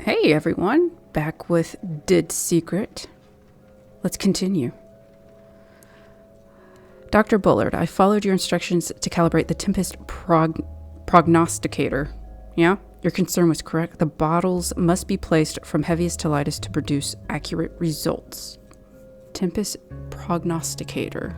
Hey everyone, back with Did Secret. Let's continue. Dr. Bullard, I followed your instructions to calibrate the Tempest prognosticator. Yeah? Your concern was correct. The bottles must be placed from heaviest to lightest to produce accurate results. Tempest prognosticator.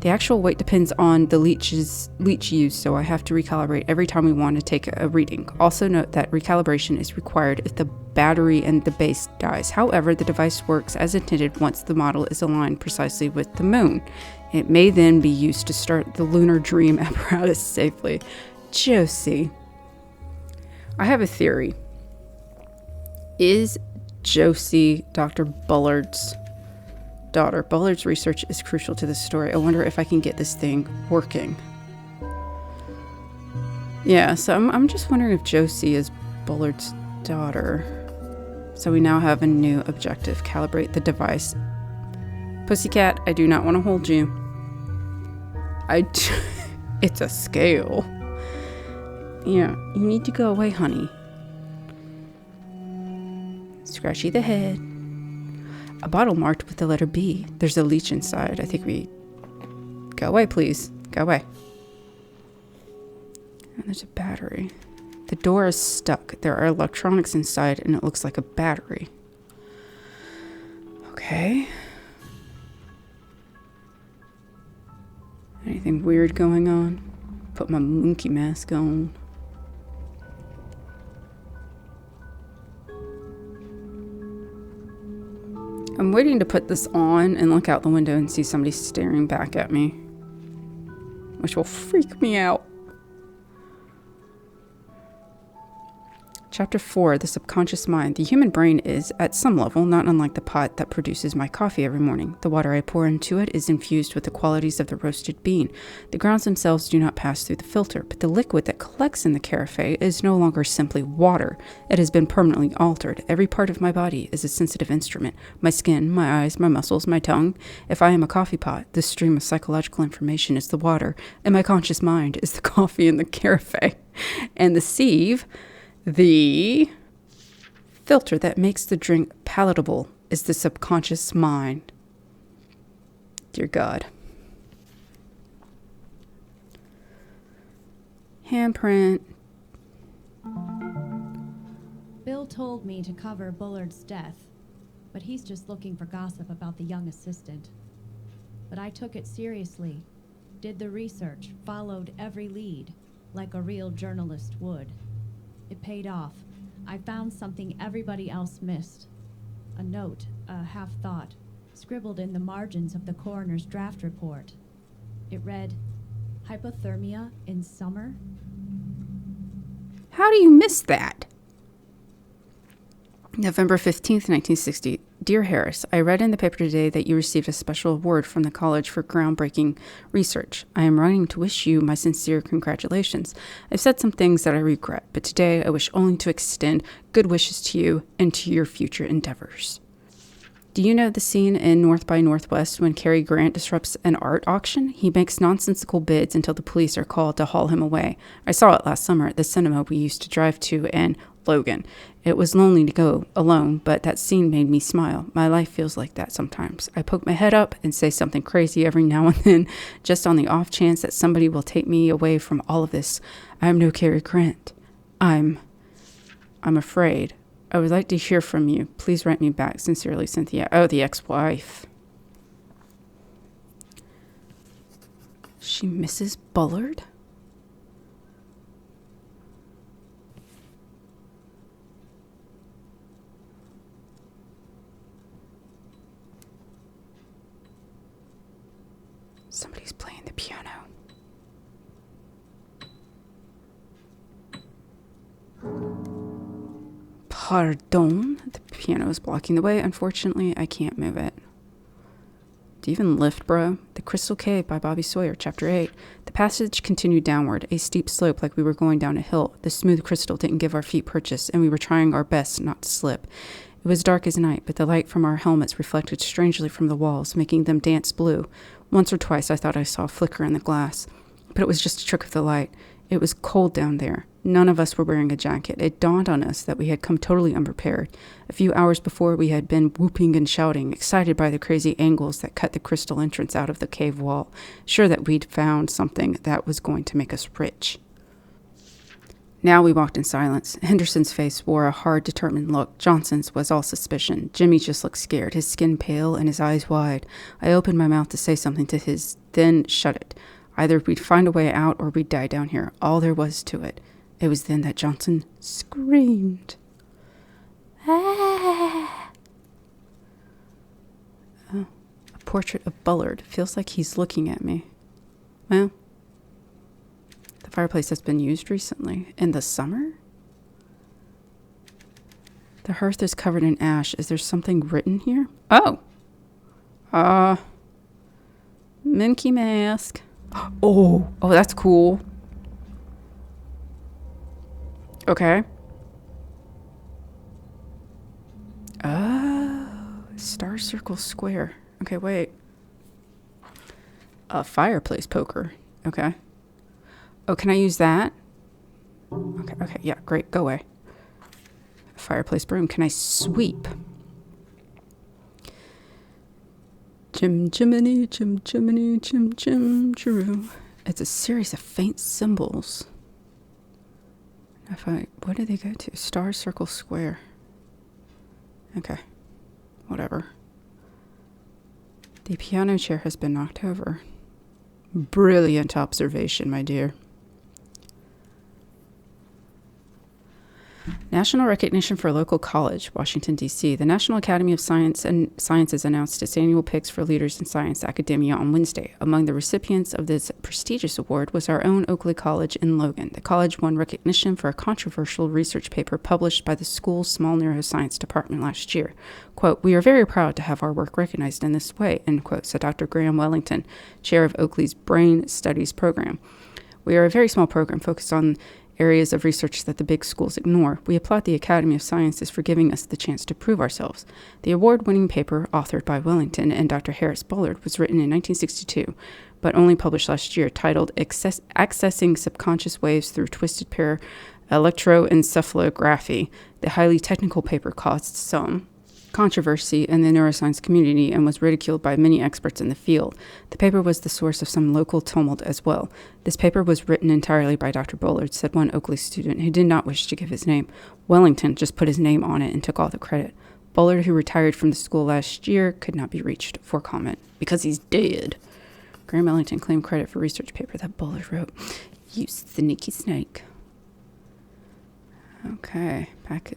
The actual weight depends on the leech used, so I have to recalibrate every time we want to take a reading. Also note that recalibration is required if the battery in the base dies. However, the device works as intended once the model is aligned precisely with the moon. It may then be used to start the lunar dream apparatus safely. Josie. I have a theory. Is Josie Dr. Bullard's daughter? Bullard's research is crucial to this story. I wonder if I can get this thing working. Yeah, so I'm just wondering if Josie is Bullard's daughter. So we now have a new objective. Calibrate the device. Pussycat, I do not want to hold you. It's a scale. Yeah, you need to go away, honey. Scratchy the head. A bottle marked with the letter B. There's a leech inside. I think we... Go away, please. Go away. And there's a battery. The door is stuck. There are electronics inside, and it looks like a battery. Okay. Anything weird going on? Put my monkey mask on. I'm waiting to put this on and look out the window and see somebody staring back at me, which will freak me out. Chapter 4, The Subconscious Mind. The human brain is, at some level, not unlike the pot that produces my coffee every morning. The water I pour into it is infused with the qualities of the roasted bean. The grounds themselves do not pass through the filter, but the liquid that collects in the carafe is no longer simply water. It has been permanently altered. Every part of my body is a sensitive instrument. My skin, my eyes, my muscles, my tongue. If I am a coffee pot, this stream of psychological information is the water, and my conscious mind is the coffee in the carafe. And the sieve... The filter that makes the drink palatable is the subconscious mind. Dear God. Handprint. Bill told me to cover Bullard's death, but he's just looking for gossip about the young assistant. But I took it seriously, did the research, followed every lead, like a real journalist would. It paid off. I found something everybody else missed. A note, a half-thought, scribbled in the margins of the coroner's draft report. It read, hypothermia in summer? How do you miss that? November 15th, 1960. Dear Harris, I read in the paper today that you received a special award from the college for groundbreaking research. I am writing to wish you my sincere congratulations. I've said some things that I regret, but today I wish only to extend good wishes to you and to your future endeavors. Do you know the scene in North by Northwest when Cary Grant disrupts an art auction? He makes nonsensical bids until the police are called to haul him away. I saw it last summer at the cinema we used to drive to in Logan. It was lonely to go alone, but that scene made me smile. My life feels like that sometimes. I poke my head up and say something crazy every now and then, just on the off chance that somebody will take me away from all of this. I am no Cary Grant. I'm afraid. I would like to hear from you. Please write me back. Sincerely, Cynthia. Oh, the ex-wife. She misses Bullard? Somebody's playing the piano. Pardon? The piano is blocking the way. Unfortunately, I can't move it. Do you even lift, bro? The Crystal Cave by Bobby Sawyer, Chapter 8. The passage continued downward, a steep slope like we were going down a hill. The smooth crystal didn't give our feet purchase, and we were trying our best not to slip. It was dark as night, but the light from our helmets reflected strangely from the walls, making them dance blue. Once or twice I thought I saw a flicker in the glass, but it was just a trick of the light. It was cold down there. None of us were wearing a jacket. It dawned on us that we had come totally unprepared. A few hours before, we had been whooping and shouting, excited by the crazy angles that cut the crystal entrance out of the cave wall, sure that we'd found something that was going to make us rich. Now we walked in silence. Henderson's face wore a hard, determined look. Johnson's was all suspicion. Jimmy just looked scared, his skin pale and his eyes wide. I opened my mouth to say something to his, then shut it. Either we'd find a way out or we'd die down here. All there was to it. It was then that Johnson screamed. Ah! Oh, a portrait of Bullard. Feels like he's looking at me. Well, the fireplace has been used recently. In the summer? The hearth is covered in ash. Is there something written here? Oh! Minky mask. Oh, that's cool. Okay. Oh, star circle square. Okay, wait. A fireplace poker. Okay. Oh, can I use that? Okay, yeah, great, go away. Fireplace broom. Can I sweep? Chim chimney, chim chimney, chim chim chiroo. It's a series of faint symbols. What do they go to? Star, circle, square. Okay, whatever. The piano chair has been knocked over. Brilliant observation, my dear. National recognition for a local college, Washington, D.C. The National Academy of Sciences announced its annual picks for leaders in science academia on Wednesday. Among the recipients of this prestigious award was our own Oakley College in Logan. The college won recognition for a controversial research paper published by the school's small neuroscience department last year. Quote, "We are very proud to have our work recognized in this way," end quote, said Dr. Graham Wellington, chair of Oakley's Brain Studies program. "We are a very small program focused on areas of research that the big schools ignore. We applaud the Academy of Sciences for giving us the chance to prove ourselves." The award-winning paper, authored by Wellington and Dr. Harris Bullard, was written in 1962, but only published last year, titled Accessing Subconscious Waves Through Twisted Pair Electroencephalography. The highly technical paper caused some controversy in the neuroscience community and was ridiculed by many experts in the field. The paper was the source of some local tumult as well. "This paper was written entirely by Dr. Bullard," said one Oakley student who did not wish to give his name. "Wellington just put his name on it and took all the credit. Bullard, who retired from the school last year, could not be reached for comment because he's dead." Graham Wellington claimed credit for research paper that Bullard wrote. You sneaky snake. Okay, packet.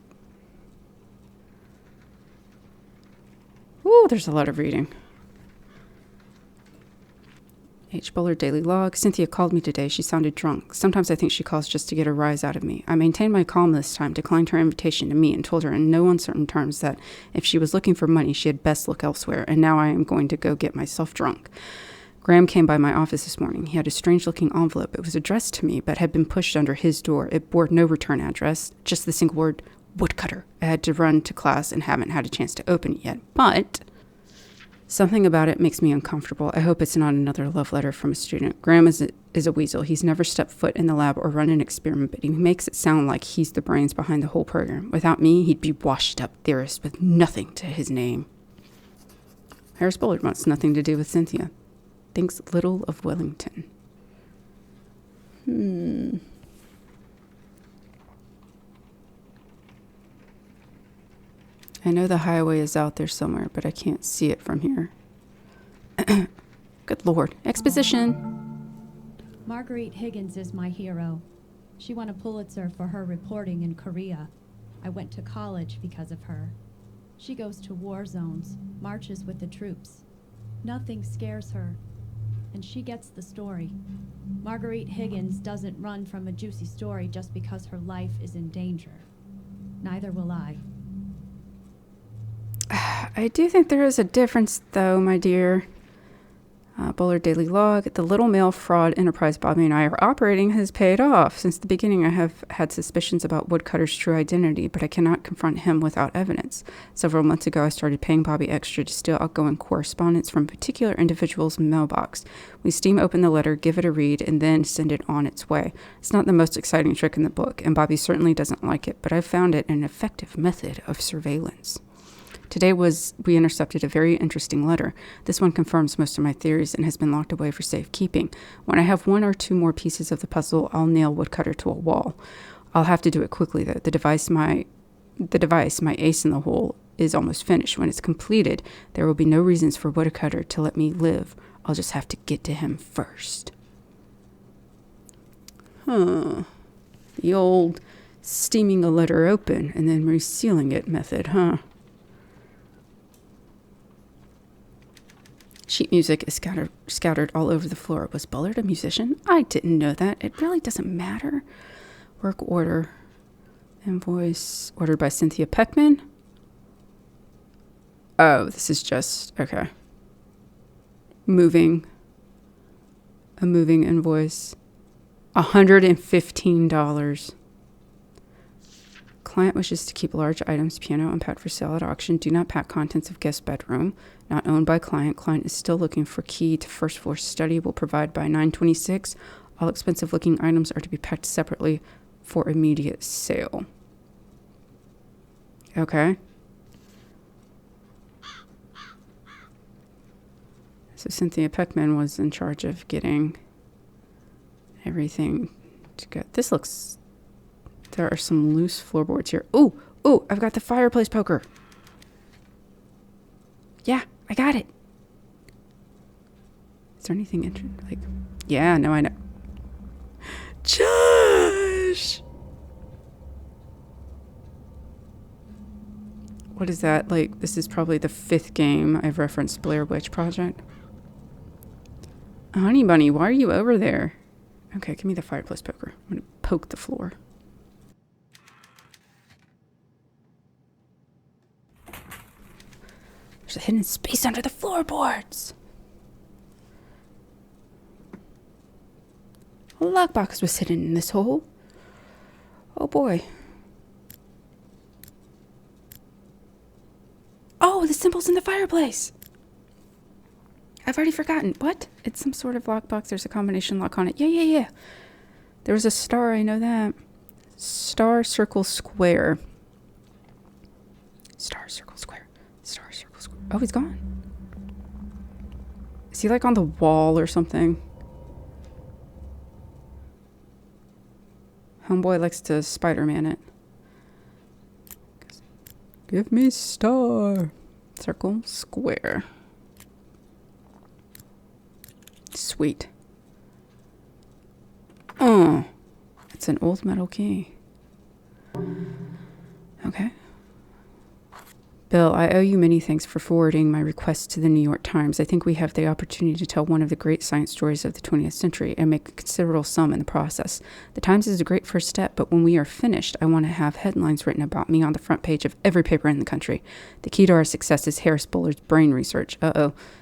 Ooh, there's a lot of reading. H. Bullard Daily Log. "Cynthia called me today. She sounded drunk. Sometimes I think she calls just to get a rise out of me. I maintained my calm this time, declined her invitation to meet, and told her in no uncertain terms that if she was looking for money, she had best look elsewhere, and now I am going to go get myself drunk. Graham came by my office this morning. He had a strange-looking envelope. It was addressed to me, but had been pushed under his door. It bore no return address, just the single word, Woodcutter. I had to run to class and haven't had a chance to open it yet, but something about it makes me uncomfortable. I hope it's not another love letter from a student. Graham is a weasel. He's never stepped foot in the lab or run an experiment, but he makes it sound like he's the brains behind the whole program. Without me, he'd be washed-up theorist with nothing to his name." Harris Bullard wants nothing to do with Cynthia. Thinks little of Wellington. I know the highway is out there somewhere, but I can't see it from here. Good Lord. Exposition. Marguerite Higgins is my hero. She won a Pulitzer for her reporting in Korea. I went to college because of her. She goes to war zones, marches with the troops. Nothing scares her, and she gets the story. Marguerite Higgins doesn't run from a juicy story just because her life is in danger. Neither will I. I do think there is a difference, though, my dear. Bullard Daily Log. The little mail fraud enterprise Bobby and I are operating has paid off. Since the beginning, I have had suspicions about Woodcutter's true identity, but I cannot confront him without evidence. Several months ago, I started paying Bobby extra to steal outgoing correspondence from a particular individual's mailbox. We steam open the letter, give it a read, and then send it on its way. It's not the most exciting trick in the book, and Bobby certainly doesn't like it, but I've found it an effective method of surveillance. Today we intercepted a very interesting letter. This one confirms most of my theories and has been locked away for safekeeping. When I have one or two more pieces of the puzzle, I'll nail Woodcutter to a wall. I'll have to do it quickly, though. The device, my ace in the hole, is almost finished. When it's completed, there will be no reasons for Woodcutter to let me live. I'll just have to get to him first. The old steaming a letter open and then resealing it method, huh? Sheet music is scattered all over the floor. Was Bullard a musician? I didn't know that. It really doesn't matter. Work order. Invoice ordered by Cynthia Peckman. Oh, this is just, okay. A moving invoice. $115. Client wishes to keep large items, piano unpacked for sale at auction. Do not pack contents of guest bedroom. Not owned by client. Client is still looking for key to first floor study. Will provide by 9/26. All expensive looking items are to be packed separately for immediate sale. Okay. So Cynthia Peckman was in charge of getting everything to get. This looks... There are some loose floorboards here. Ooh, I've got the fireplace poker. Yeah, I got it. Is there anything interesting? Like, yeah, no, I know. Josh! What is that? Like, this is probably the 5th game I've referenced Blair Witch Project. Honey Bunny, why are you over there? Okay, give me the fireplace poker. I'm going to poke the floor. There's a hidden space under the floorboards. A lockbox was hidden in this hole. Oh boy. Oh, the symbol's in the fireplace. I've already forgotten. What? It's some sort of lockbox. There's a combination lock on it. Yeah. There was a star. I know that. Star, circle, square. Star, circle, square. Star, circle, square. Oh, he's gone. Is he like on the wall or something? Homeboy likes to Spider-Man it. Give me star. Circle, square. Sweet. Oh, it's an old metal key. Okay. Bill, I owe you many thanks for forwarding my request to the New York Times. I think we have the opportunity to tell one of the great science stories of the 20th century and make a considerable sum in the process. The Times is a great first step, but when we are finished, I want to have headlines written about me on the front page of every paper in the country. The key to our success is Harris Bullard's brain research.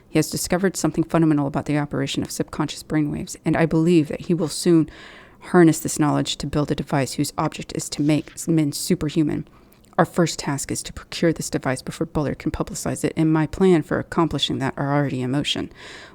He has discovered something fundamental about the operation of subconscious brainwaves, and I believe that he will soon harness this knowledge to build a device whose object is to make men superhuman. Our first task is to procure this device before Bullard can publicize it, and my plan for accomplishing that are already in motion.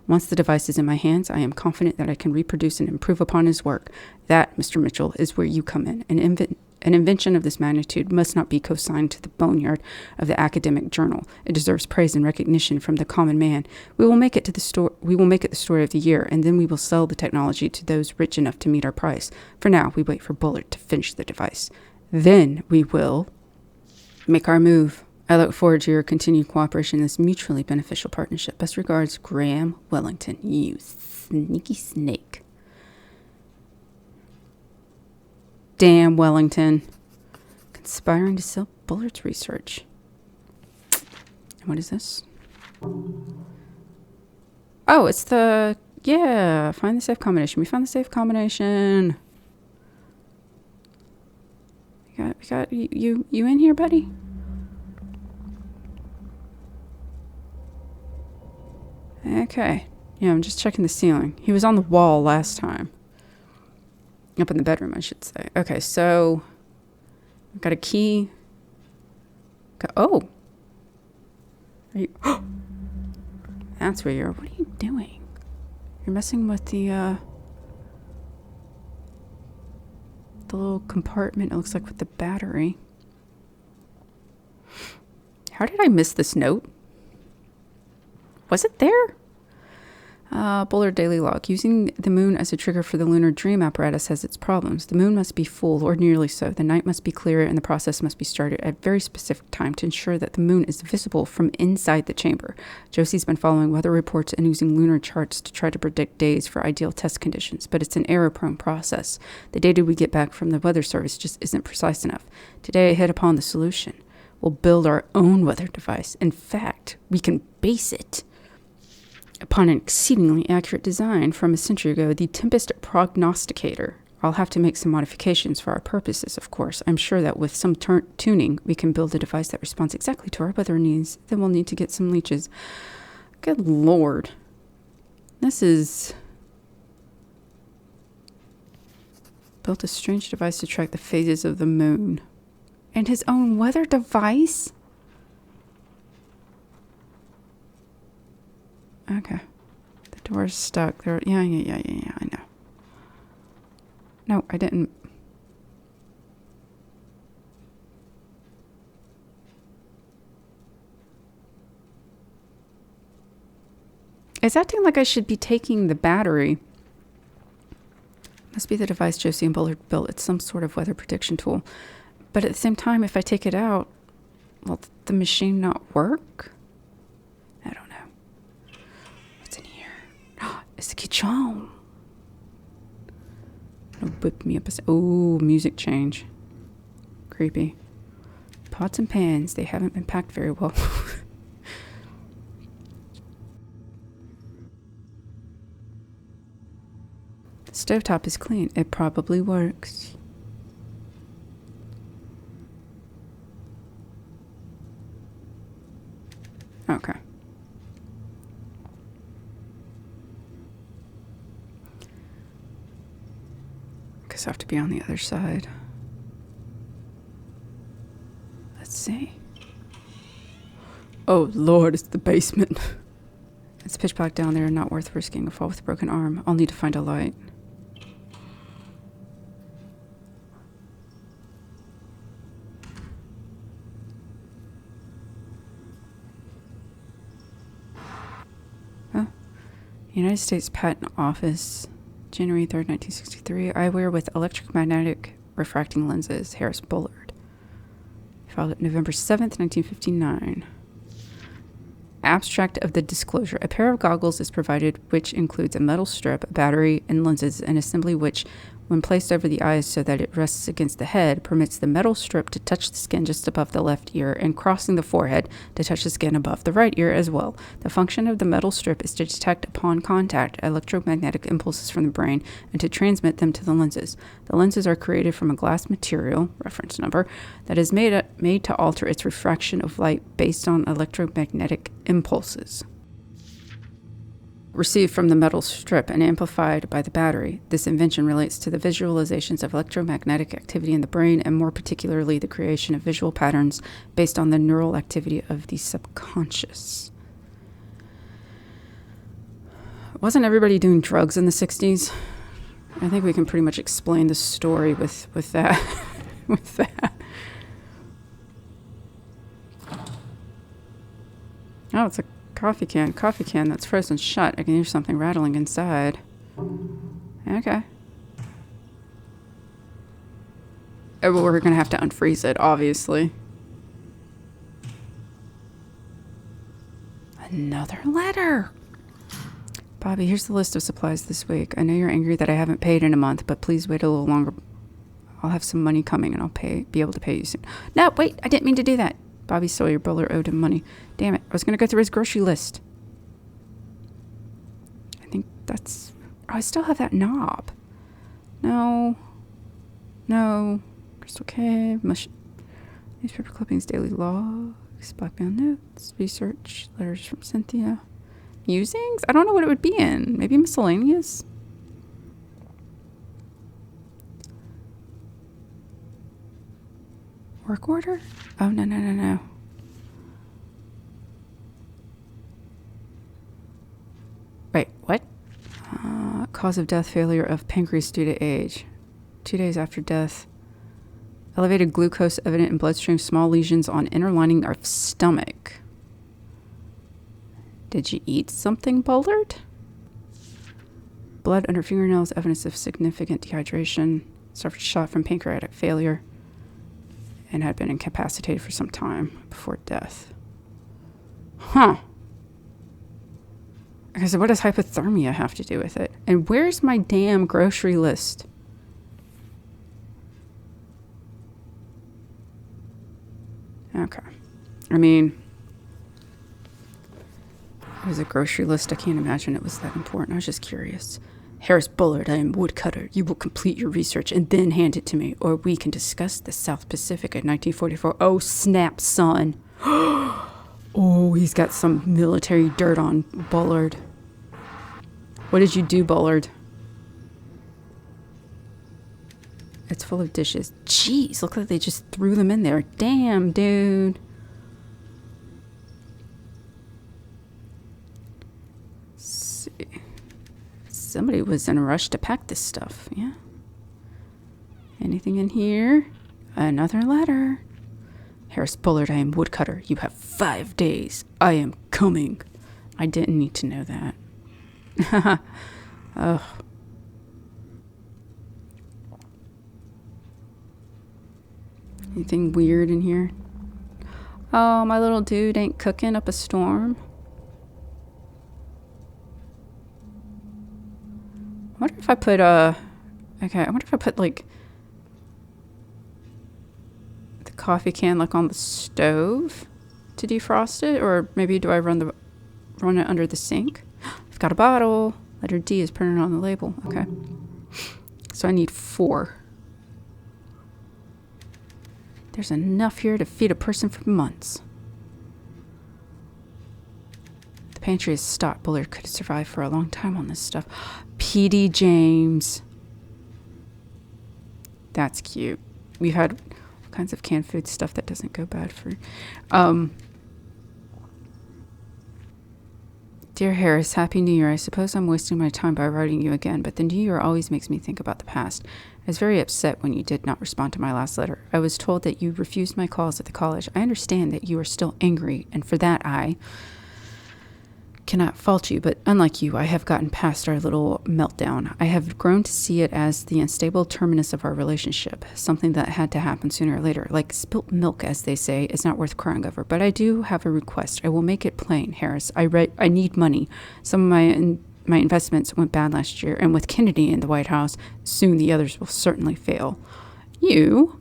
Once the device is in my hands, I am confident that I can reproduce and improve upon his work. That, Mr. Mitchell, is where you come in. An invention of this magnitude must not be consigned to the boneyard of the academic journal. It deserves praise and recognition from the common man. We will make it the story of the year, and then we will sell the technology to those rich enough to meet our price. For now, we wait for Bullard to finish the device. Then we will make our move. I look forward to your continued cooperation in this mutually beneficial partnership. Best regards, Graham Wellington. You sneaky snake. Damn, Wellington. Conspiring to sell Bullard's research. And what is this? Oh, it's the... Yeah, find the safe combination. We found the safe combination. We got you in here, buddy? Okay. Yeah, I'm just checking the ceiling. He was on the wall last time. Up in the bedroom, I should say. Okay, so I've got a key. Oh. Are you... That's weird. What are you doing? You're messing with the little compartment, it looks like, with the battery. How did I miss this note? Was it there? Bullard Daily Log. Using the moon as a trigger for the lunar dream apparatus has its problems. The moon must be full, or nearly so. The night must be clear, and the process must be started at a very specific time to ensure that the moon is visible from inside the chamber. Josie's been following weather reports and using lunar charts to try to predict days for ideal test conditions, but it's an error-prone process. The data we get back from the weather service just isn't precise enough. Today I hit upon the solution. We'll build our own weather device. In fact, we can base it upon an exceedingly accurate design from a century ago, the Tempest Prognosticator. I'll have to make some modifications for our purposes, of course. I'm sure that with some tuning, we can build a device that responds exactly to our weather needs. Then we'll need to get some leeches. Good Lord. This is... Built a strange device to track the phases of the moon. And his own weather device? Okay. The door's stuck. There. Yeah, I know. No, I didn't. It's acting like I should be taking the battery. Must be the device Josie and Bullard built. It's some sort of weather prediction tool. But at the same time, if I take it out, will the machine not work? I don't know. What's in here? It's the kitchen. It'll whip me up. Oh, music change. Creepy. Pots and pans. They haven't been packed very well. The stovetop is clean. It probably works. Okay. Guess I have to be on the other side. Let's see. Oh Lord, it's the basement. It's pitch black down there, not worth risking a fall with a broken arm. I'll need to find a light. United States Patent Office, January 3rd, 1963. Eyewear with electromagnetic refracting lenses. Harris Bullard. Filed it November 7th, 1959. Abstract of the disclosure. A pair of goggles is provided, which includes a metal strip, a battery, and lenses, an assembly which, when placed over the eyes so that it rests against the head, permits the metal strip to touch the skin just above the left ear and crossing the forehead to touch the skin above the right ear as well. The function of the metal strip is to detect upon contact electromagnetic impulses from the brain and to transmit them to the lenses. The lenses are created from a glass material, reference number, that is made to alter its refraction of light based on electromagnetic impulses received from the metal strip and amplified by the battery. This invention relates to the visualizations of electromagnetic activity in the brain, and more particularly the creation of visual patterns based on the neural activity of the subconscious. Wasn't everybody doing drugs in the 60s? I think we can pretty much explain the story with that. with that. Oh, it's a coffee can that's frozen shut. I can hear something rattling inside. Okay. Oh, well, we're gonna have to unfreeze it, obviously. Another letter. Bobby, here's the list of supplies this week. I know you're angry that I haven't paid in a month, but please wait a little longer. I'll have some money coming and I'll be able to pay you soon. No, wait, I didn't mean to do that. Bobby Sawyer Bullard owed him money. Damn it. I was going to go through his grocery list. I think that's... Oh, I still have that knob. No. Crystal Cave. Newspaper clippings, daily logs, blackmail notes, research, letters from Cynthia. Musings? I don't know what it would be in. Maybe miscellaneous? Work order? Oh, no. Wait, what? Cause of death, failure of pancreas due to age. 2 days after death. Elevated glucose evident in bloodstream, small lesions on inner lining of stomach. Did you eat something, Bullard? Blood under fingernails, evidence of significant dehydration. Suffered shot from pancreatic failure. And had been incapacitated for some time before death. Huh. Okay, so what does hypothermia have to do with it? And where's my damn grocery list? Okay. I mean, it was a grocery list. I can't imagine it was that important. I was just curious. Harris Bullard, I am Woodcutter. You will complete your research and then hand it to me, or we can discuss the South Pacific in 1944. Oh, snap, son. Oh, he's got some military dirt on Bullard. What did you do, Bullard? It's full of dishes. Jeez, look like they just threw them in there. Damn, dude. Let's see. Somebody was in a rush to pack this stuff, yeah. Anything in here? Another letter. Harris Bullard, I am Woodcutter. You have 5 days. I am coming. I didn't need to know that. Ugh. Anything weird in here? Oh, my little dude ain't cooking up a storm. I wonder if I put okay, I wonder if I put like the coffee can like on the stove to defrost it, or maybe do I run it under the sink? I've got a bottle. Letter D is printed on the label. Okay. So I need 4. There's enough here to feed a person for months. The pantry is stocked. Bullard could survive for a long time on this stuff. P.D. James. That's cute. We've had all kinds of canned food stuff that doesn't go bad for... Dear Harris, Happy New Year. I suppose I'm wasting my time by writing you again, but the New Year always makes me think about the past. I was very upset when you did not respond to my last letter. I was told that you refused my calls at the college. I understand that you are still angry, and for that I cannot fault you, but unlike you, I have gotten past our little meltdown. I have grown to see it as the unstable terminus of our relationship, something that had to happen sooner or later. Like spilt milk, as they say, is not worth crying over. But I do have a request. I will make it plain, Harris. I need money. Some of my investments went bad last year, and with Kennedy in the White House, soon the others will certainly fail. You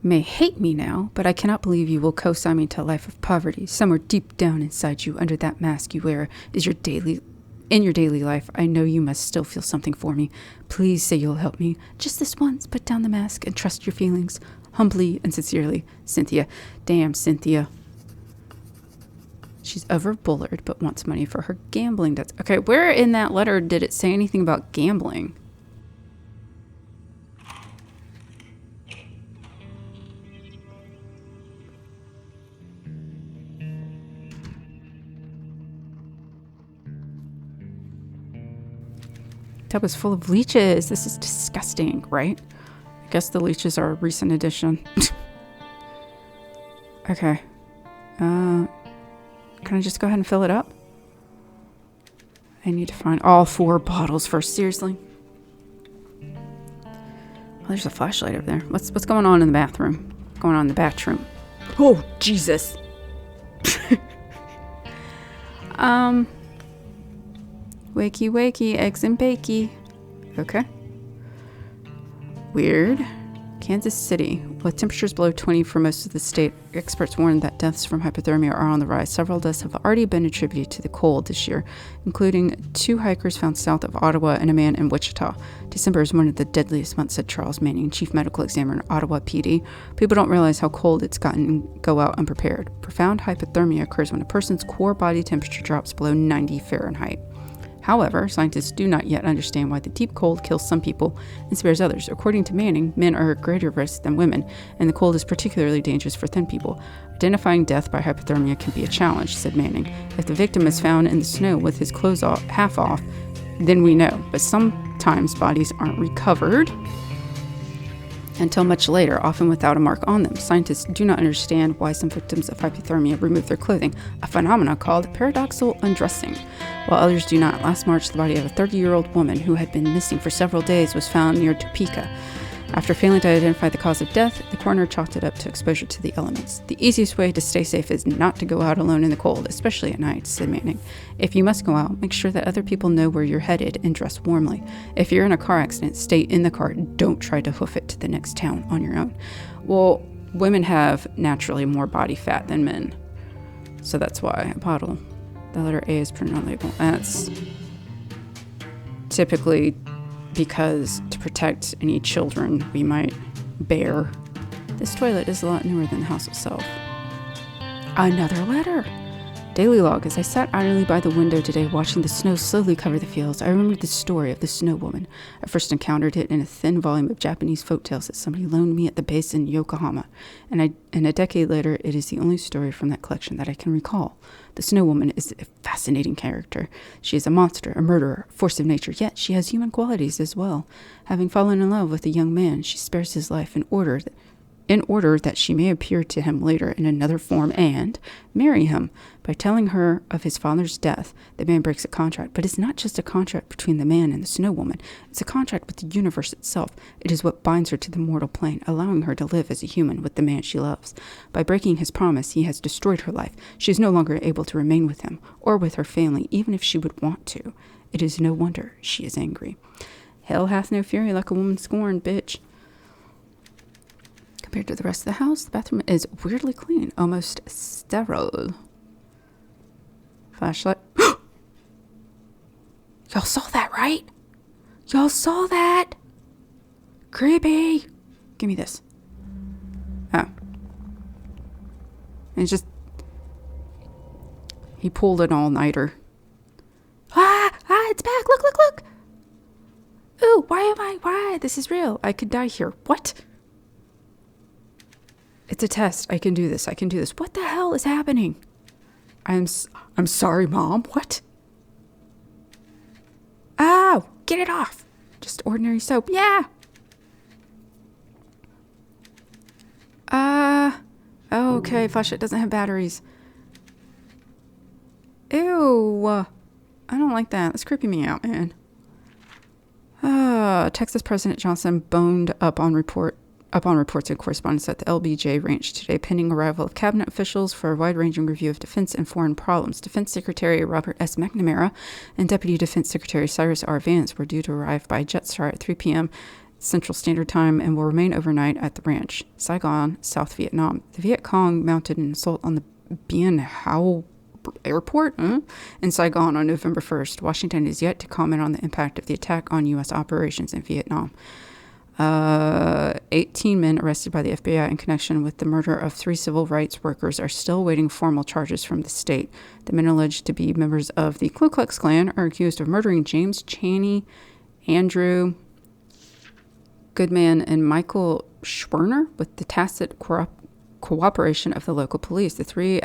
may hate me now, but I cannot believe you will co-sign me to a life of poverty. Somewhere deep down inside you, under that mask you wear, is in your daily life. I know you must still feel something for me. Please say you'll help me. Just this once, put down the mask and trust your feelings. Humbly and sincerely, Cynthia. Damn, Cynthia. She's over Bullard, but wants money for her gambling debts. Okay, where in that letter did it say anything about gambling? Tub is full of leeches. This is disgusting, right? I guess the leeches are a recent addition. Okay. Can I just go ahead and fill it up? I need to find all 4 bottles first. Seriously? Oh, there's a flashlight over there. What's going on in the bathroom? What's going on in the bathroom? Oh, Jesus. Wakey, wakey, eggs and bakey. Okay. Weird. Kansas City. With temperatures below 20 for most of the state, experts warn that deaths from hypothermia are on the rise. Several deaths have already been attributed to the cold this year, including 2 hikers found south of Ottawa and a man in Wichita. December is one of the deadliest months, said Charles Manning, chief medical examiner at Ottawa PD. People don't realize how cold it's gotten and go out unprepared. Profound hypothermia occurs when a person's core body temperature drops below 90 Fahrenheit. However, scientists do not yet understand why the deep cold kills some people and spares others. According to Manning, men are at greater risk than women, and the cold is particularly dangerous for thin people. Identifying death by hypothermia can be a challenge, said Manning. If the victim is found in the snow with his clothes half off, then we know. But sometimes bodies aren't recovered until much later, often without a mark on them. Scientists do not understand why some victims of hypothermia remove their clothing, a phenomenon called paradoxal undressing, while others do not. Last March, the body of a 30-year-old woman who had been missing for several days was found near Topeka. After failing to identify the cause of death, the coroner chalked it up to exposure to the elements. The easiest way to stay safe is not to go out alone in the cold, especially at night, said Manning. If you must go out, make sure that other people know where you're headed and dress warmly. If you're in a car accident, stay in the car and don't try to hoof it to the next town on your own. Well, women have naturally more body fat than men, so that's why a bottle, the letter A is printed on the label. That's typically because to protect any children we might bear. This toilet is a lot newer than the house itself. Another letter. Daily log. As I sat idly by the window today watching the snow slowly cover the fields, I remembered the story of the snow woman. I first encountered it in a thin volume of Japanese folktales that somebody loaned me at the base in Yokohama, and a decade later it is the only story from that collection that I can recall. The snow woman is a fascinating character. She is a monster, a murderer, a force of nature, yet she has human qualities as well. Having fallen in love with a young man, she spares his life in order that she may appear to him later in another form and marry him. By telling her of his father's death, the man breaks a contract. But it's not just a contract between the man and the snow woman. It's a contract with the universe itself. It is what binds her to the mortal plane, allowing her to live as a human with the man she loves. By breaking his promise, he has destroyed her life. She is no longer able to remain with him or with her family, even if she would want to. It is no wonder she is angry. Hell hath no fury like a woman scorned, bitch. Compared to the rest of the house, the bathroom is weirdly clean, almost sterile. Flashlight. Y'all saw that, right? Y'all saw that? Creepy. Give me this. Oh. And just... He pulled an all-nighter. It's back. Look. Ooh, why? This is real. I could die here. What? It's a test. I can do this. What the hell is happening? I'm sorry, Mom. What? Oh, get it off. Just ordinary soap. Yeah. Okay. Flashlight doesn't have batteries. Ew. I don't like that. That's creeping me out, man. Texas President Johnson boned up on reports and correspondence at the LBJ Ranch today, pending arrival of cabinet officials for a wide-ranging review of defense and foreign problems. Defense Secretary Robert S. McNamara and Deputy Defense Secretary Cyrus R. Vance were due to arrive by Jetstar at 3 p.m. Central Standard Time and will remain overnight at the ranch, Saigon, South Vietnam. The Viet Cong mounted an assault on the Bien Hao Airport in Saigon on November 1st. Washington is yet to comment on the impact of the attack on U.S. operations in Vietnam. 18 men arrested by the FBI in connection with the murder of 3 civil rights workers are still awaiting formal charges from the state. The men alleged to be members of the Ku Klux Klan are accused of murdering James Chaney, Andrew Goodman, and Michael Schwerner with the tacit cooperation of the local police. The 3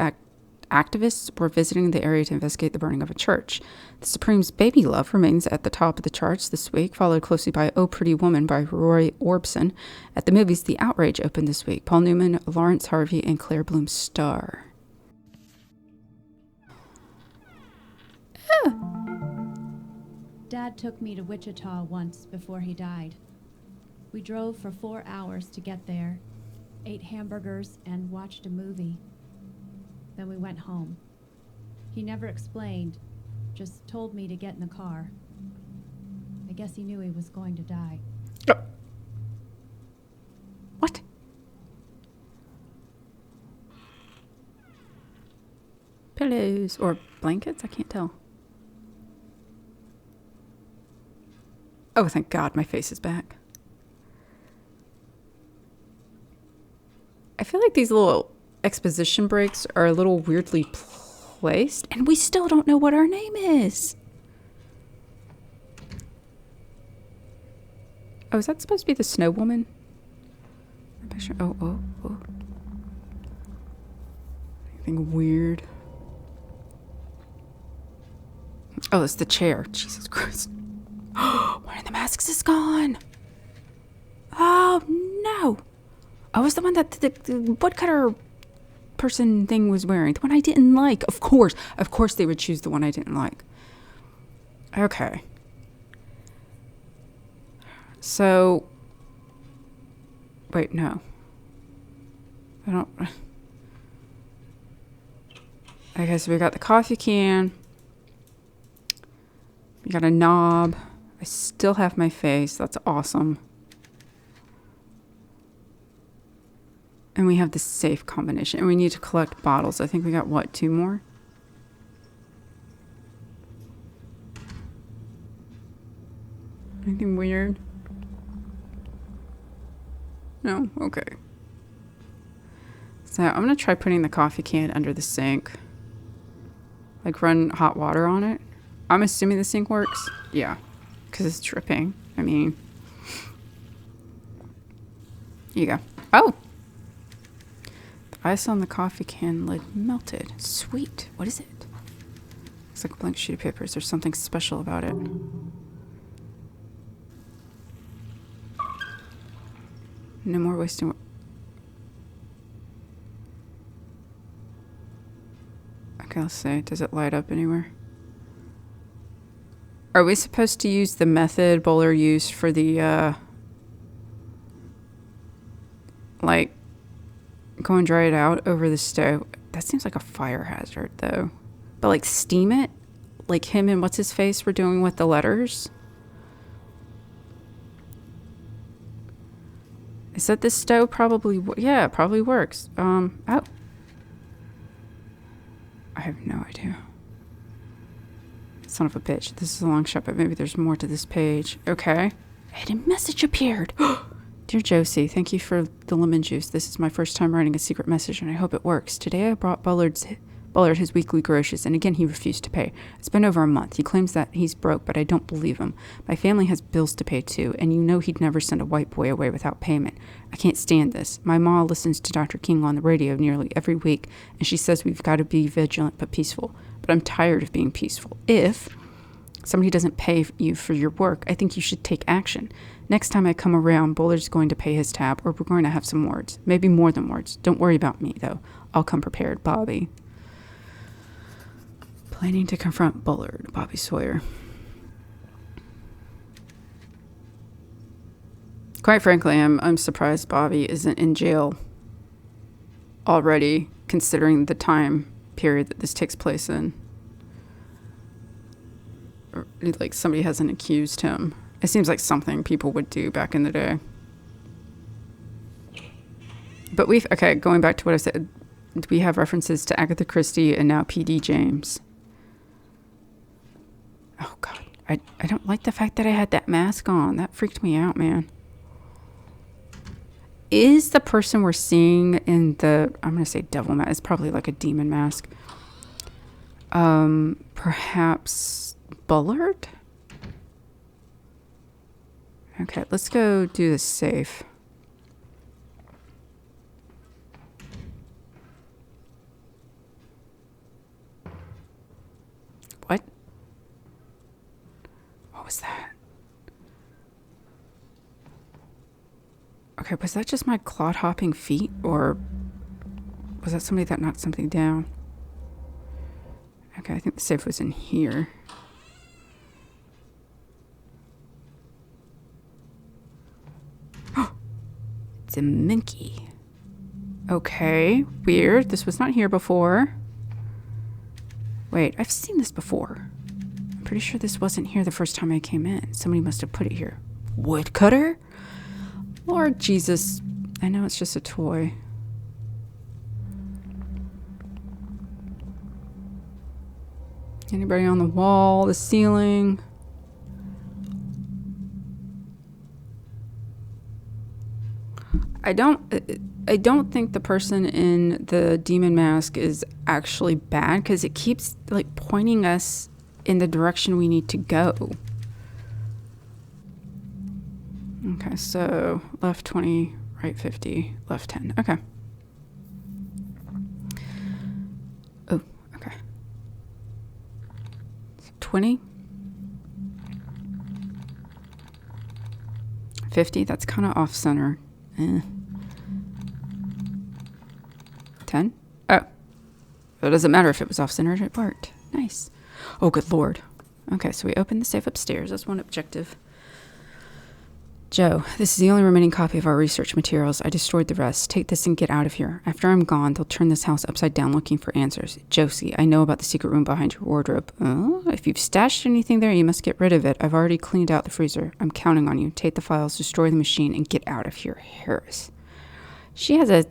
activists were visiting the area to investigate the burning of a church. The Supreme's Baby Love remains at the top of the charts this week, followed closely by Oh Pretty Woman by Roy Orbison. At the movies, The Outrage opened this week. Paul Newman, Lawrence Harvey, and Claire Bloom star. Dad took me to Wichita once before he died. We drove for 4 hours to get there, ate hamburgers, and watched a movie. Then we went home. He never explained, just told me to get in the car. I guess he knew he was going to die. pillows or blankets. I can't tell. Oh, thank God, my face is back. I feel like these little exposition breaks are a little weirdly placed, and we still don't know what our name is. Oh, is that supposed to be the snow woman? I'm picture. Oh. Anything weird? Oh, it's the chair. Jesus Christ. One of the masks is gone. Oh, no. Oh, it was the one that the woodcutter person thing was wearing. The one I didn't like. Of course they would choose the one I didn't like. Okay. So, wait, no. I don't... Okay, so we got the coffee can. We got a knob. I still have my face. That's awesome. And we have the safe combination. And we need to collect bottles. I think we got, what, 2 more? Anything weird? No? Okay. So I'm going to try putting the coffee can under the sink. Like run hot water on it. I'm assuming the sink works. Yeah. Because it's dripping. I mean. Here you go. Oh! The ice on the coffee can lid melted. Sweet. What is it? Looks like a blank sheet of paper. Is there something special about it? No more wasting. Okay, let's see. Does it light up anywhere? Are we supposed to use the method Bowler used for the, like, go and dry it out over the stove? That seems like a fire hazard, though. But, like, steam it? Like him and what's-his-face were doing with the letters? Is that this stove probably... Yeah, it probably works. Oh. I have no idea. Son of a bitch. This is a long shot, but maybe there's more to this page. Okay. A hidden message appeared. Dear Josie, thank you for the lemon juice. This is my first time writing a secret message, and I hope it works. Today I brought Bullard his weekly groceries, and again he refused to pay. It's been over a month. He claims that he's broke, but I don't believe him. My family has bills to pay too, and you know he'd never send a white boy away without payment. I can't stand this. My ma listens to Dr. King on the radio nearly every week, and she says we've got to be vigilant but peaceful. But I'm tired of being peaceful. If somebody doesn't pay you for your work, I think you should take action. Next time I come around, Bullard's going to pay his tab, or we're going to have some words. Maybe more than words. Don't worry about me, though. I'll come prepared. Bobby. Planning to confront Bullard. Bobby Sawyer. Quite frankly, I'm surprised Bobby isn't in jail already, considering the time period that this takes place in. Or, like, somebody hasn't accused him. It seems like something people would do back in the day. But okay, going back to what I said, we have references to Agatha Christie and now P.D. James. Oh, God. I don't like the fact that I had that mask on. That freaked me out, man. Is the person we're seeing in the, I'm going to say devil mask, it's probably like a demon mask. Perhaps Bullard? Okay, let's go do the safe. What? What was that? Okay, was that just my clod-hopping feet, or was that somebody that knocked something down? Okay, I think the safe was in here. It's a Minky. Okay, weird. This was not here before. Wait, I've seen this before. I'm pretty sure this wasn't here the first time I came in. Somebody must have put it here. Woodcutter? Lord Jesus. I know it's just a toy. Anybody on the wall, the ceiling? I don't think the person in the demon mask is actually bad because it keeps like pointing us in the direction we need to go. Okay, so left 20, right 50, left 10. Okay. Oh, okay. 20. 50, that's kind of off center. 10? Oh. It doesn't matter if it was off center, it worked. Nice. Oh, good lord. Okay, so we opened the safe upstairs. That's one objective. Joe, this is the only remaining copy of our research materials. I destroyed the rest. Take this and get out of here. After I'm gone, they'll turn this house upside down looking for answers. Josie, I know about the secret room behind your wardrobe. Oh, if you've stashed anything there, you must get rid of it. I've already cleaned out the freezer. I'm counting on you. Take the files, destroy the machine, and get out of here, Harris. She has a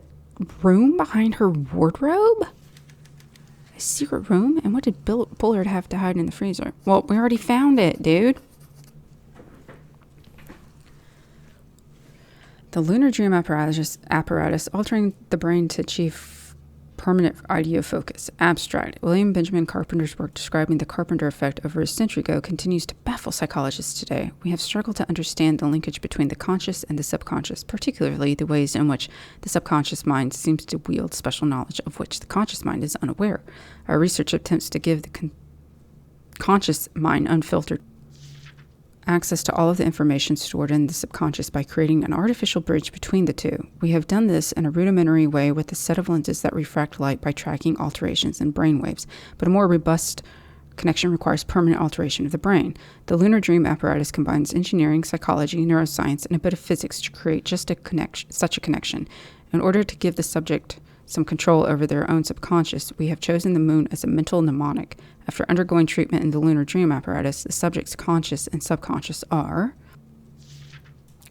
room behind her wardrobe? A secret room? And what did Bullard have to hide in the freezer? Well, we already found it, dude. The lunar dream apparatus altering the brain to achieve permanent idea focus. Abstract. William Benjamin Carpenter's work describing the Carpenter effect over a century ago continues to baffle psychologists today. We have struggled to understand the linkage between the conscious and the subconscious, particularly the ways in which the subconscious mind seems to wield special knowledge of which the conscious mind is unaware. Our research attempts to give the conscious mind unfiltered access to all of the information stored in the subconscious by creating an artificial bridge between the two. We have done this in a rudimentary way with a set of lenses that refract light by tracking alterations in brain waves, but a more robust connection requires permanent alteration of the brain. The lunar dream apparatus combines engineering, psychology, neuroscience, and a bit of physics to create just such a connection. In order to give the subject some control over their own subconscious, we have chosen the moon as a mental mnemonic. After undergoing treatment in the lunar dream apparatus, the subject's conscious and subconscious are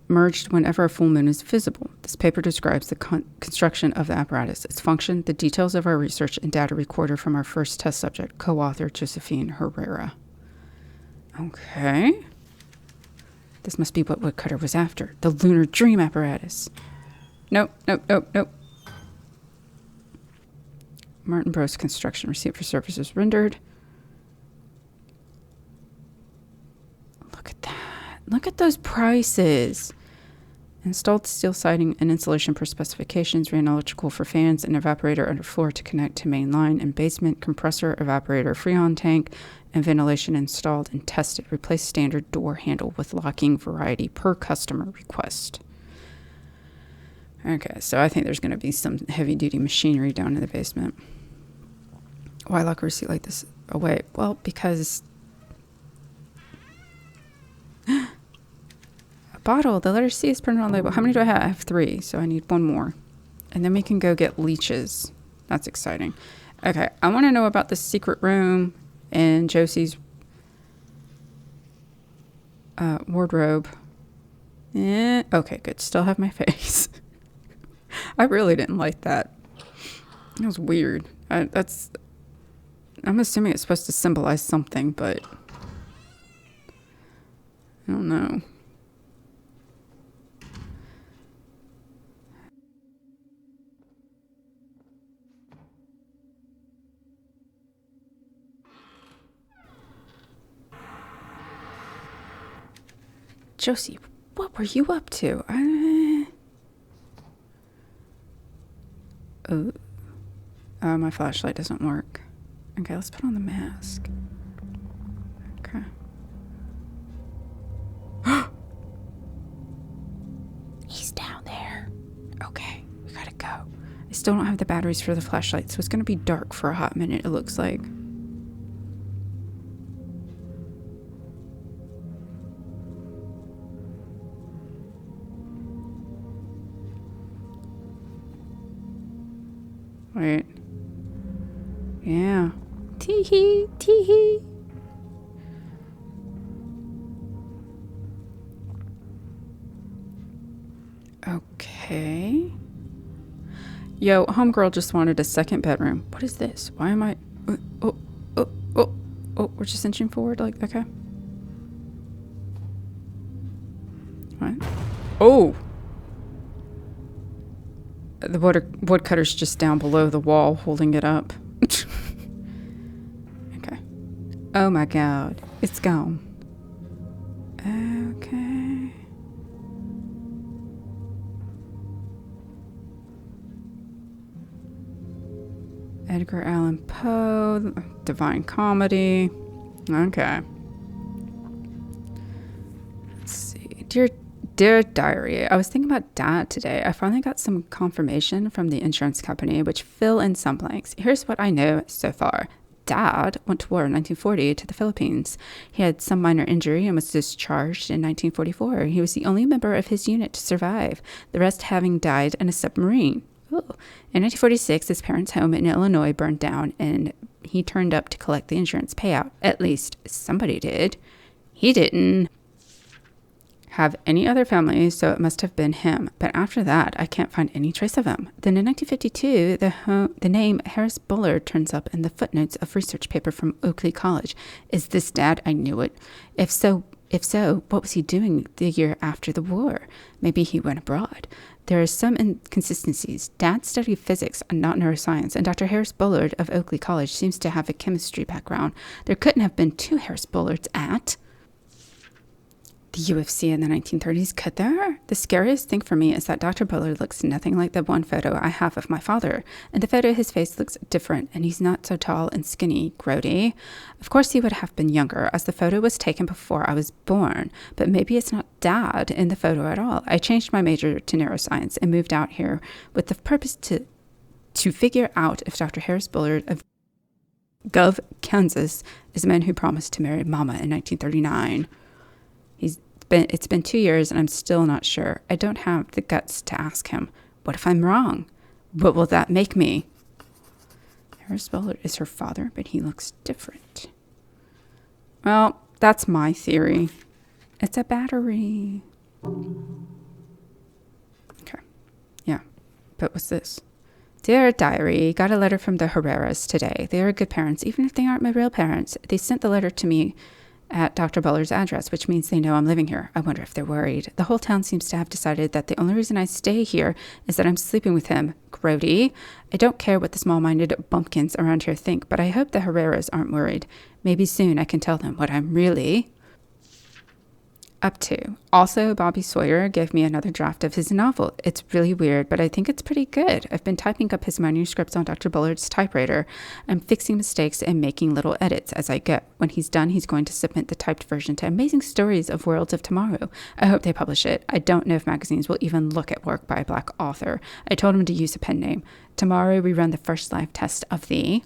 merged whenever a full moon is visible. This paper describes the construction of the apparatus, its function, the details of our research, and data recorded from our first test subject, co-author Josephine Herrera. Okay. This must be what Woodcutter was after. The lunar dream apparatus. Nope. Martin Bros Construction. Receipt for services rendered. Look at that. Look at those prices. Installed steel siding and insulation per specifications. Ran electrical for fans and evaporator underfloor to connect to main line and basement. Compressor, evaporator, freon tank, and ventilation installed and tested. Replace standard door handle with locking variety per customer request. Okay, so I think there's going to be some heavy-duty machinery down in the basement. Why lock a receipt like this away? Well, because a bottle, the letter C is printed on the label. How many do I have? I have 3, so I need one more. And then we can go get leeches. That's exciting. Okay, I want to know about the secret room and Josie's wardrobe. Okay, good. Still have my face. I really didn't like that. It was weird. I'm assuming it's supposed to symbolize something, but I don't know. Josie, what were you up to? Oh, my flashlight doesn't work. Okay, let's put on the mask. Okay. He's down there. Okay, we gotta go. I still don't have the batteries for the flashlight, so it's gonna be dark for a hot minute, it looks like. Wait. Yeah. Tee-hee, tee-hee. Okay. Yo, homegirl just wanted a second bedroom. What is this? Why am I... Oh, we're just inching forward, like, okay. What? Oh! The woodcutter's just down below the wall, holding it up. Okay. Oh my god. It's gone. Okay. Edgar Allan Poe, Divine Comedy. Okay. Let's see. Dear Diary, I was thinking about Dad today. I finally got some confirmation from the insurance company, which fill in some blanks. Here's what I know so far. Dad went to war in 1940 to the Philippines. He had some minor injury and was discharged in 1944. He was the only member of his unit to survive, the rest having died in a submarine. Ooh. In 1946, his parents' home in Illinois burned down, and he turned up to collect the insurance payout. At least somebody did. He didn't have any other family, so it must have been him. But after that, I can't find any trace of him. Then in 1952, the name Harris Bullard turns up in the footnotes of research paper from Oakley College. Is this Dad? I knew it. If so, what was he doing the year after the war? Maybe he went abroad. There are some inconsistencies. Dad studied physics and not neuroscience, and Dr. Harris Bullard of Oakley College seems to have a chemistry background. There couldn't have been two Harris Bullards at the UFC in the 1930s, could there? The scariest thing for me is that Dr. Bullard looks nothing like the one photo I have of my father. In the photo, his face looks different, and he's not so tall and skinny, grody. Of course, he would have been younger, as the photo was taken before I was born, but maybe it's not Dad in the photo at all. I changed my major to neuroscience and moved out here with the purpose to figure out if Dr. Harris Bullard of Gov, Kansas, is the man who promised to marry Mama in 1939. It's been 2 years and I'm still not sure. I don't have the guts to ask him. What if I'm wrong? What will that make me? Harris Bullard is her father, but he looks different. Well, that's my theory. It's a battery. Okay. Yeah. But what's this? Dear Diary, got a letter from the Herreras today. They are good parents, even if they aren't my real parents. They sent the letter to me at Dr. Bullard's address, which means they know I'm living here. I wonder if they're worried. The whole town seems to have decided that the only reason I stay here is that I'm sleeping with him. Grody. I don't care what the small-minded bumpkins around here think, but I hope the Herreras aren't worried. Maybe soon I can tell them what I'm really up to. Also, Bobby Sawyer gave me another draft of his novel. It's really weird, but I think it's pretty good. I've been typing up his manuscripts on Dr. Bullard's typewriter. I'm fixing mistakes and making little edits as I go. When he's done, he's going to submit the typed version to Amazing Stories of Worlds of Tomorrow. I hope they publish it. I don't know if magazines will even look at work by a Black author. I told him to use a pen name. Tomorrow we run the first live test of the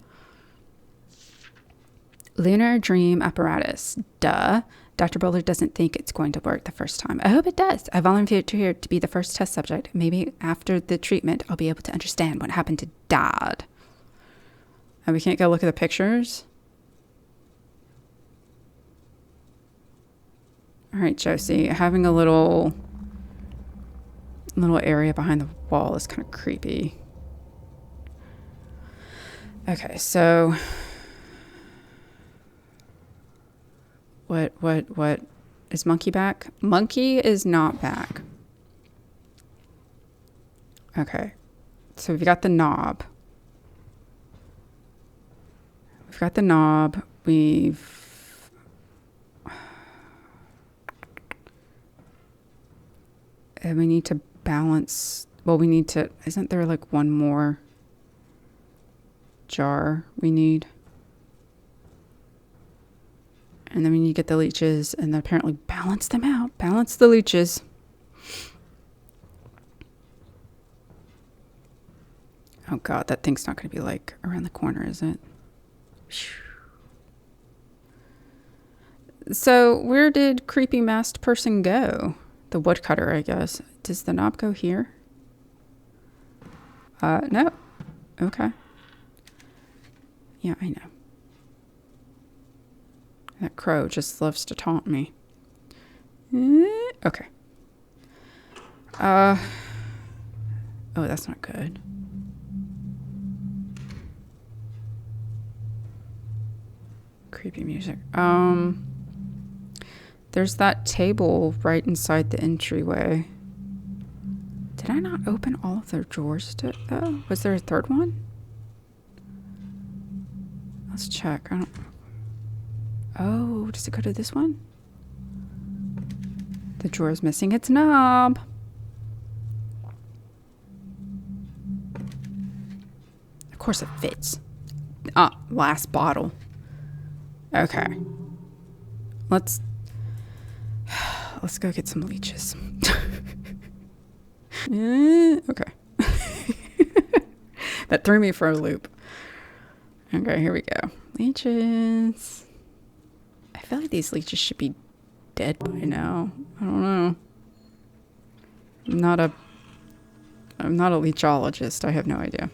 Lunar Dream Apparatus. Duh. Dr. Bullard doesn't think it's going to work the first time. I hope it does. I volunteered here to be the first test subject. Maybe after the treatment, I'll be able to understand what happened to Dad. And we can't go look at the pictures? All right, Josie. Having a little area behind the wall is kind of creepy. Okay, so What? Is Monkey back? Monkey is not back. Okay. So we've got the knob. And we need to balance. Well, isn't there like one more jar we need? And then we need to get the leeches and then apparently balance them out. Balance the leeches. Oh God, that thing's not going to be like around the corner, is it? So where did creepy masked person go? The woodcutter, I guess. Does the knob go here? No. Okay. Yeah, I know. That crow just loves to taunt me. Okay. Oh, that's not good. creepy music. There's that table right inside the entryway. Did I not open all of their drawers though? Was there a third one? Let's check. Oh, does it go to this one? The drawer is missing its knob. Of course it fits. Ah, last bottle. Okay. Let's go get some leeches. Okay. That threw me for a loop. Okay, here we go. Leeches. I feel like these leeches should be dead by now. I don't know. I'm not a leechologist. I have no idea.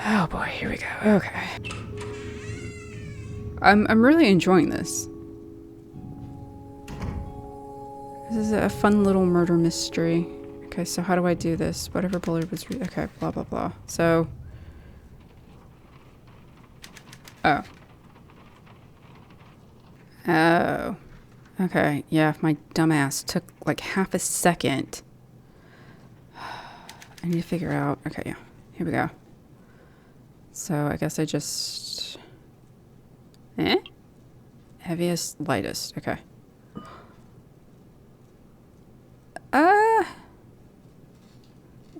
Oh boy, here we go. Okay. I'm really enjoying this. This is a fun little murder mystery. Okay, so how do I do this? Whatever Bullard was okay, blah blah blah. So Oh. Okay, yeah, if my dumbass took like half a second. I need to figure out. Okay, yeah. Here we go. So I guess I just heaviest, lightest. Okay.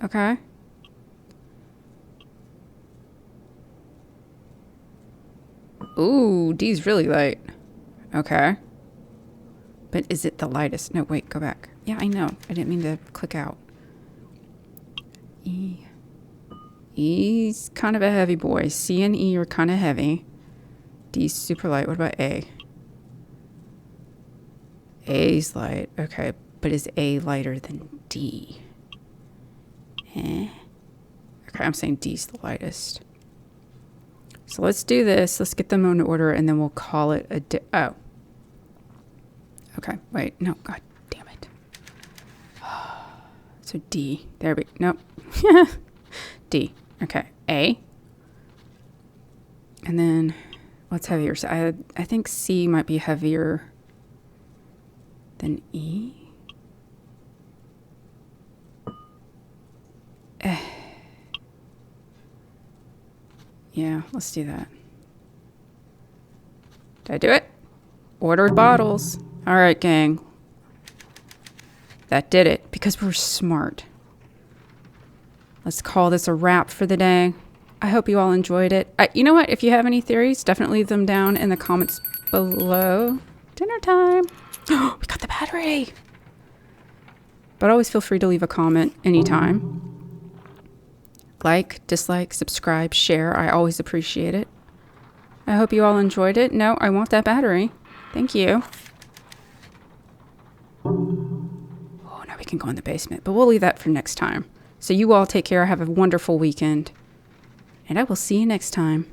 Okay. Ooh, D's really light. Okay. But is it the lightest? No, wait, go back. Yeah, I know. I didn't mean to click out. E. E's kind of a heavy boy. C and E are kind of heavy. D's super light. What about A? A's light. Okay, but is A lighter than D? Okay, I'm saying D's the lightest. So let's do this. Let's get them in order, and then we'll call it a day. Oh. Okay, wait. No, god damn it. So D. There we go. Nope. D. Okay, A. And then what's heavier? So I think C might be heavier than E. Yeah, let's do that. Did I do it? Ordered bottles. All right, gang. That did it because we're smart. Let's call this a wrap for the day. I hope you all enjoyed it. You know what? If you have any theories, definitely leave them down in the comments below. Dinner time. Oh, we got the battery. But always feel free to leave a comment anytime. Like, dislike, subscribe, share. I always appreciate it. I hope you all enjoyed it. No, I want that battery. Thank you. Oh, now we can go in the basement. But we'll leave that for next time. So you all take care. Have a wonderful weekend. And I will see you next time.